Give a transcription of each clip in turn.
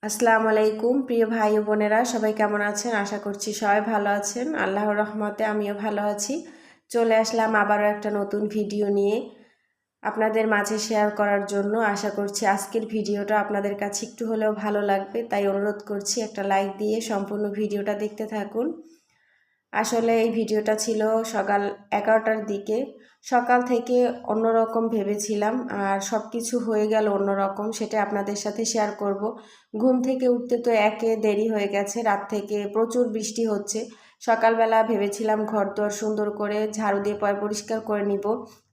আসসালামু আলাইকুম প্রিয় ভাই ও বোনেরা, সবাই কেমন আছেন? আশা করছি সবাই ভালো আছেন। আল্লাহর রহমতে আমিও ভালো আছি। চলে আসলাম আবারও একটা নতুন ভিডিও নিয়ে আপনাদের মাঝে শেয়ার করার জন্য। আশা করছি আজকের ভিডিওটা আপনাদের কাছে একটু হলেও ভালো লাগবে, তাই অনুরোধ করছি একটা লাইক দিয়ে সম্পূর্ণ ভিডিওটা দেখতে থাকুন। আসলে এই ভিডিওটা ছিল সকাল 11টার দিকে। সকাল থেকে অন্যরকম ভেবেছিলাম, আর সব কিছু হয়ে গেল অন্যরকম, সেটা আপনাদের সাথে শেয়ার করব। ঘুম থেকে উঠতে তো দেরি হয়ে গেছে, রাত থেকে প্রচুর বৃষ্টি হচ্ছে। সকালবেলা ভেবেছিলাম ঘরদোর সুন্দর করে ঝাড়ু দিয়ে পরিষ্কার করে নিব,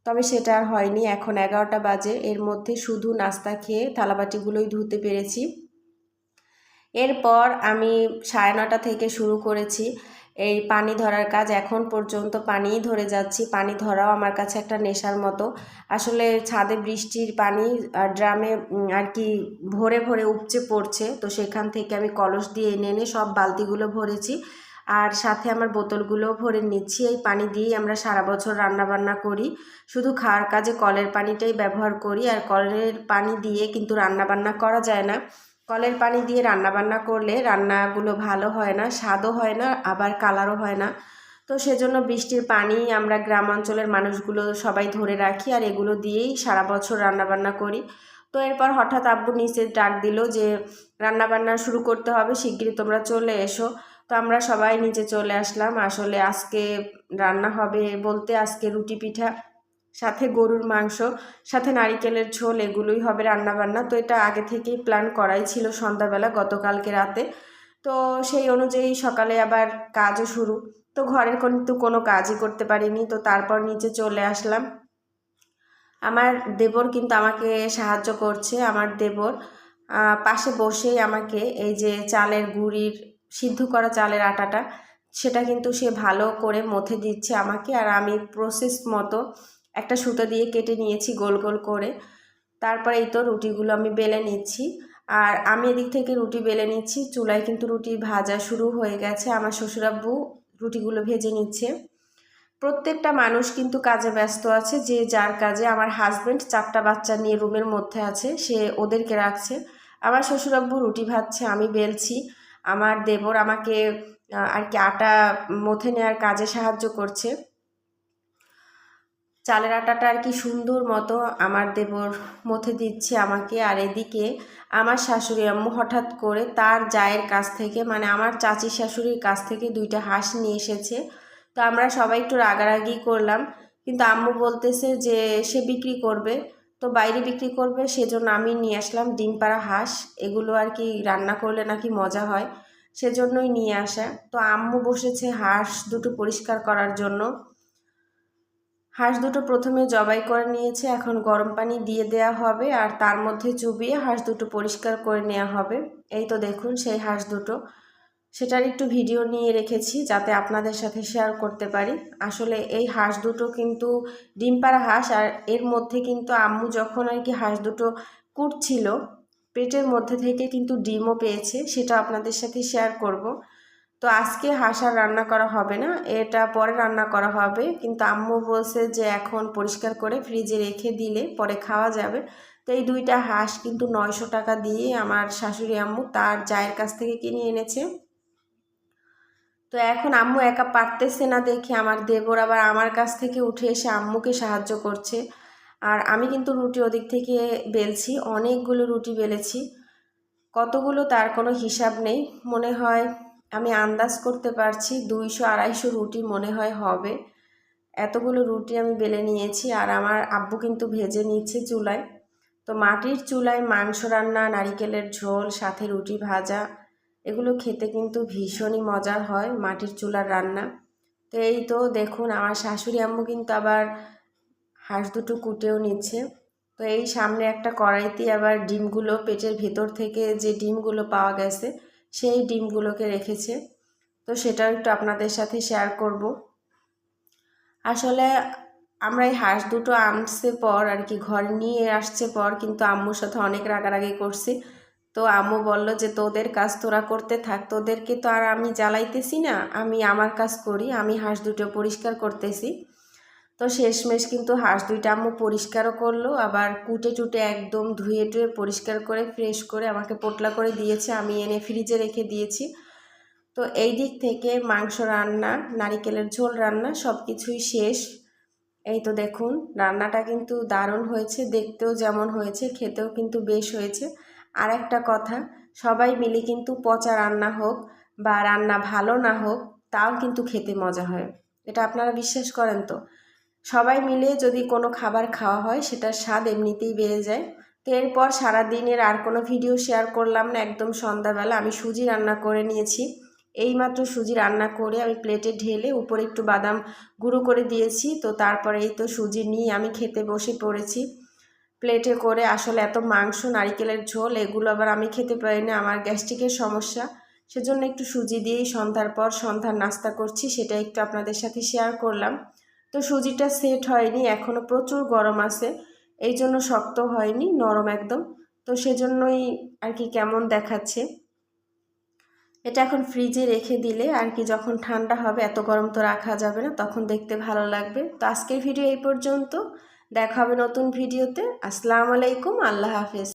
তবে সেটা আর হয়নি। এখন 11টা বাজে, এর মধ্যে শুধু নাস্তা খেয়ে থালাবাটিগুলোই ধুতে পেরেছি। এরপর আমি 9:30 থেকে শুরু করেছি এই পানি ধরার কাজ। এখন পর্যন্ত পানিই ধরে যাচ্ছি। পানি ধরাও আমার কাছে একটা নেশার মতো। আসলে ছাদে বৃষ্টির পানি ড্রামে আর কি ভরে ভরে উপচে পড়ছে, তো সেখান থেকে আমি কলস দিয়ে এনে এনে সব বালতিগুলো ভরেছি, আর সাথে আমার বোতলগুলো ভরে নিচ্ছি। এই পানি দিয়েই আমরা সারা বছর রান্নাবান্না করি। শুধু খাওয়ার কাজে কলের পানিটাই ব্যবহার করি, আর কলের পানি দিয়ে কিন্তু রান্নাবান্না করা যায় না। কলের পানি দিয়ে রান্নাবান্না করলে রান্নাগুলো ভালো হয় না, স্বাদও হয় না, আবার কালারও হয় না। তো সেজন্য বৃষ্টির পানি আমরা গ্রাম অঞ্চলের মানুষগুলো সবাই ধরে রাখি, আর এগুলো দিয়েই সারা বছর রান্নাবান্না করি। তো এরপর হঠাৎ আব্বু নিচে ডাক দিল যে রান্নাবান্না শুরু করতে হবে, শিগগিরই তোমরা চলে এসো। তো আমরা সবাই নিচে চলে আসলাম। আসলে আজকে রান্না হবে বলতে আজকে রুটি পিঠা, সাথে গরুর মাংস, সাথে নারিকেলের ঝোল, এগুলোই হবে রান্নাবান্না। তো এটা আগে থেকেই প্ল্যান করাই ছিল সন্ধ্যাবেলা গতকালকে রাতে। তো সেই অনুযায়ী সকালে আবার কাজও শুরু। তো ঘরের কিন্তু কোনো কাজই করতে পারিনি, তো তারপর নিচে চলে আসলাম। আমার দেবর কিন্তু আমাকে সাহায্য করছে। আমার দেবর পাশে বসেই আমাকে এই যে চালের গুঁড়ির সিদ্ধ করা চালের আটাটা, সেটা কিন্তু সে ভালো করে মথে দিচ্ছে আমাকে, আর আমি প্রসেস মতো একটা সুতো দিয়ে কেটে নিয়েছি গোল গোল করে। তারপরে এই তো রুটিগুলো আমি বেলে নিচ্ছি, আর আমি এদিক থেকে রুটি বেলে নিচ্ছি। চুলায় কিন্তু রুটি ভাজা শুরু হয়ে গেছে, আমার শ্বশুরাব্বু রুটিগুলো ভেজে নিচ্ছে। প্রত্যেকটা মানুষ কিন্তু কাজে ব্যস্ত আছে, যে যার কাজে। আমার হাজব্যান্ড 4টা বাচ্চা নিয়ে রুমের মধ্যে আছে, সে ওদেরকে রাখছে। আমার শ্বশুরাব্বু রুটি ভাজছে, আমি বেলছি। আমার দেবর আমাকে আর কি আটা মথে নেওয়ার কাজে সাহায্য করছে। চালের আটাটা আর কি সুন্দর মতো আমার দেবর মথে দিচ্ছে আমাকে। আর এদিকে আমার শাশুড়ি আম্মু হঠাৎ করে তার জায়ের কাছ থেকে, মানে আমার চাচি শাশুড়ির কাছ থেকে 2টা হাঁস নিয়ে এসেছে। তো আমরা সবাই একটু রাগারাগি করলাম, কিন্তু আম্মু বলতেছে যে সে বিক্রি করবে, তো বাইরে বিক্রি করবে, সেজন্য আমি নিয়ে আসলাম ডিম পাড়া হাঁস। এগুলো আর কি রান্না করলে নাকি মজা হয়, সেজন্যই নিয়ে আসা। তো আম্মু বসেছে হাঁস দুটো পরিষ্কার করার জন্য। হাঁস দুটো প্রথমে জবাই করে নিয়েছে, এখন গরম পানি দিয়ে দেয়া হবে, আর তার মধ্যে চুবিয়ে হাঁস দুটো পরিষ্কার করে নেওয়া হবে। এই তো দেখুন সেই হাঁস দুটো, সেটার একটু ভিডিও নিয়ে রেখেছি যাতে আপনাদের সাথে শেয়ার করতে পারি। আসলে এই হাঁস দুটো কিন্তু ডিম পাড়া হাঁস, আর এর মধ্যে কিন্তু আম্মু যখন আর কি হাঁস দুটো কুটছিল, পেটের মধ্যে থেকে কিন্তু ডিমও পেয়েছে, সেটা আপনাদের সাথে শেয়ার করব। তো আজকে হাঁস আর রান্না করা হবে না, এটা পরে রান্না করা হবে। কিন্তু আম্মু বলছে যে এখন পরিষ্কার করে ফ্রিজে রেখে দিলে পরে খাওয়া যাবে। তো এই 2টা হাঁস কিন্তু 900 টাকা দিয়ে আমার শাশুড়ি আম্মু তার জায়ের কাছ থেকে কিনে এনেছে। তো এখন আম্মু একা পারতেছে না দেখে আমার দেবর আবার আমার কাছ থেকে উঠে এসে আম্মুকে সাহায্য করছে। আর আমি কিন্তু রুটি ওদিক থেকে বেলছি, অনেকগুলো রুটি বেলেছি। কতগুলো তার কোনো হিসাব নেই, মনে হয় আমি আন্দাজ করতে পারছি 200-250 রুটি মনে হয় হবে। এতগুলো রুটি আমি বেলে নিয়েছি, আর আমার আব্বু কিন্তু ভেজে নিচ্ছে চুলায়। তো মাটির চুলায় মাংস রান্না, নারিকেলের ঝোল, সাথে রুটি ভাজা, এগুলো খেতে কিন্তু ভীষণই মজার হয় মাটির চুলার রান্না। তো এই তো দেখুন আমার শাশুড়ি আম্মু কিন্তু আবার হাঁস দুটো কুটেও নিচ্ছে। তো এই সামনে একটা কড়াইতে আবার ডিমগুলো, পেটের ভেতর থেকে যে ডিমগুলো পাওয়া গেছে সেই ডিমগুলোকে রেখেছে। তো সেটাও একটু আপনাদের সাথে শেয়ার করব। আসলে আমরা এই হাঁস দুটো আনছে পর আর কি ঘরে নিয়ে আসছে পর কিন্তু আম্মুর সাথে অনেক রাগারাগি করছি। তো আম্মু বলল যে তোদের কাজ তোরা করতে থাক, তোদেরকে তো আর আমি জ্বালাইতেছি না, আমি আমার কাজ করি, আমি হাঁস দুটো পরিষ্কার করতেছি। তো শেষমেশ কিন্তু হাঁস দুইটা আম্মু পরিষ্কারও করলো, আবার কুটে টুটে একদম ধুয়ে টুয়ে পরিষ্কার করে ফ্রেশ করে আমাকে পোটলা করে দিয়েছে, আমি এনে ফ্রিজে রেখে দিয়েছি। তো এই দিক থেকে মাংস রান্না, নারিকেলের ঝোল রান্না সব কিছুই শেষ। এই তো দেখুন রান্নাটা কিন্তু দারুণ হয়েছে, দেখতেও যেমন হয়েছে খেতেও কিন্তু বেশ হয়েছে। আর একটা কথা, সবাই মিলে কিন্তু পচা রান্না হোক বা রান্না ভালো না হোক তাও কিন্তু খেতে মজা হয়, এটা আপনারা বিশ্বাস করেন তো? সবাই মিলে যদি কোনো খাবার খাওয়া হয় সেটার স্বাদ এমনিতেই বেড়ে যায়। তো এরপর সারাদিনের আর কোনো ভিডিও শেয়ার করলাম না, একদম সন্ধ্যাবেলা আমি সুজি রান্না করে নিয়েছি। এইমাত্র সুজি রান্না করে আমি প্লেটে ঢেলে উপরে একটু বাদাম গুঁড়ো করে দিয়েছি। তো তারপরে এই তো সুজি নিয়ে আমি খেতে বসে পড়েছি প্লেটে করে। আসলে এত মাংস, নারিকেলের ঝোল এগুলো আবার আমি খেতে পারি না, আমার গ্যাস্ট্রিকের সমস্যা, সেজন্য একটু সুজি দিয়েই সন্ধ্যার পর সন্ধ্যার নাস্তা করছি, সেটা একটু আপনাদের সাথে শেয়ার করলাম। তো সুজিটা সেট হয়নি এখনও, প্রচুর গরম আছে, এই জন্য শক্ত হয়নি, নরম একদম। তো সেজন্যই আর কি কেমন দেখাচ্ছে। এটা এখন ফ্রিজে রেখে দিলে আর কি যখন ঠান্ডা হবে, এত গরম তো রাখা যাবে না, তখন দেখতে ভালো লাগবে। তো আজকের ভিডিও এই পর্যন্ত, দেখা হবে নতুন ভিডিওতে। আসসালামু আলাইকুম, আল্লাহ হাফেজ।